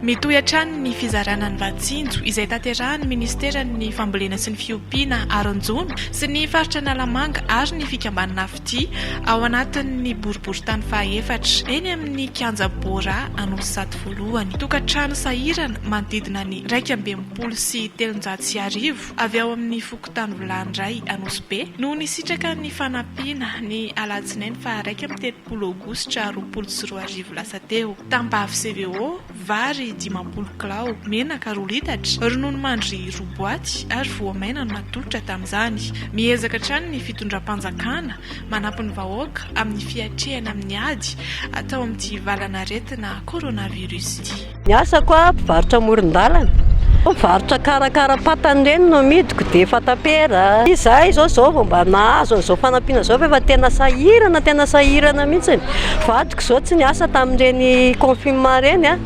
Mitohy hatrany ny fizarana ny vatsinjo izay tanterahany ministeran'ny fambolena sy ny fiompiana Aronjona sy ny faritra Analamanga ary ny fikambanana Fity ao anatin'ny boriboritany fahaefatra eny amin'ny kianja Bora Anosy 100 tokantrano sahirana manodidina ny 180 sy 300 avy ao amin'ny fokotany Volandray Anosy Be no nisitraka ny fanampiana ny alatsinainy fa 1 Aogositra 2024 lasa teo tambavy CVO vary 50 kilao menaka 2 litatra ronono mandry 2 boaty ary voamaina no natolotra tamin'izany miezaka hatrany ny fitondram-panjakana manampy ny vahoaka amin'ny fiatrehana amin'ny ady atao amin'ity valana aretina coronavirus ity. Ny asako mpivarotra amoron-dalana mivarotra karakara patany ireny no midiko dia fatapera izay zao vao mba nahazo an'izao fanampiana zao efa tena sahirana mihitsy vadiko zao tsy niasa tamin'ireny confinement ireny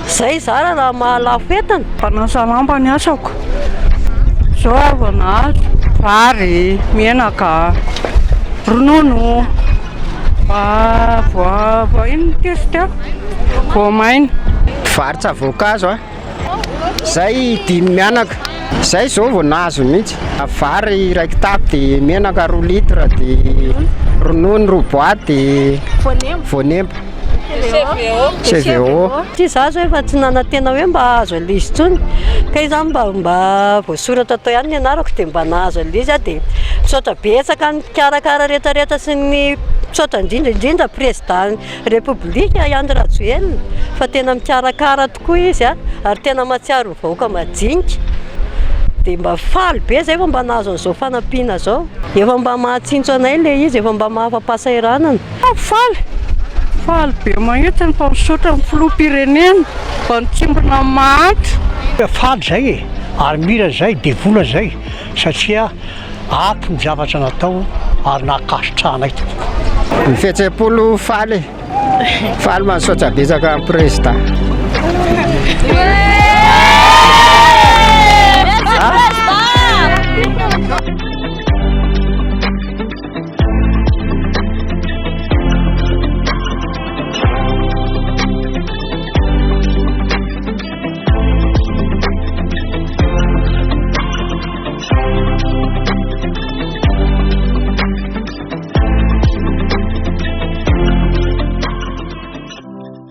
zay zara raha mahalafo entana mpanasa lamba ny asako zao avy nahazo vary menaka ronono ino testy voamaina mpivarotra voankazo zay 5 mianaka zay zao vao nahazo mihitsy vary 1 kitapo dia menaka 2 litra dia ronono 2 boaty voanemba CVO. Ty za zao efa tsy nanantena hoe mba azo alizy tsony ka iza mba voasoratra atao ihany ny anarako dia mba nahazo alizy dia misaotra betsaka ny karakara rehetrarehetra sy ny misaotra indrindra président république Andry Rajoelina fa tena mikarakara tokoa izy ary tena mahatsiaro vahoaka majinika dia mba faly be zay efa mba nahazo an'izao fanampiana zao efa mba mahatsinjo anay ilay izy efa mba mahafa-pahasahiranana faly be mahitsy ny mpamisotra amin'ny filoham-pirenena mba nitsimbona mahantra faly zay ary mira zay dia vola zay satria ato ny zavatra natao ary nakasitrahanay ny fihetsem-polo faly mahasotra betsaka amin'ny président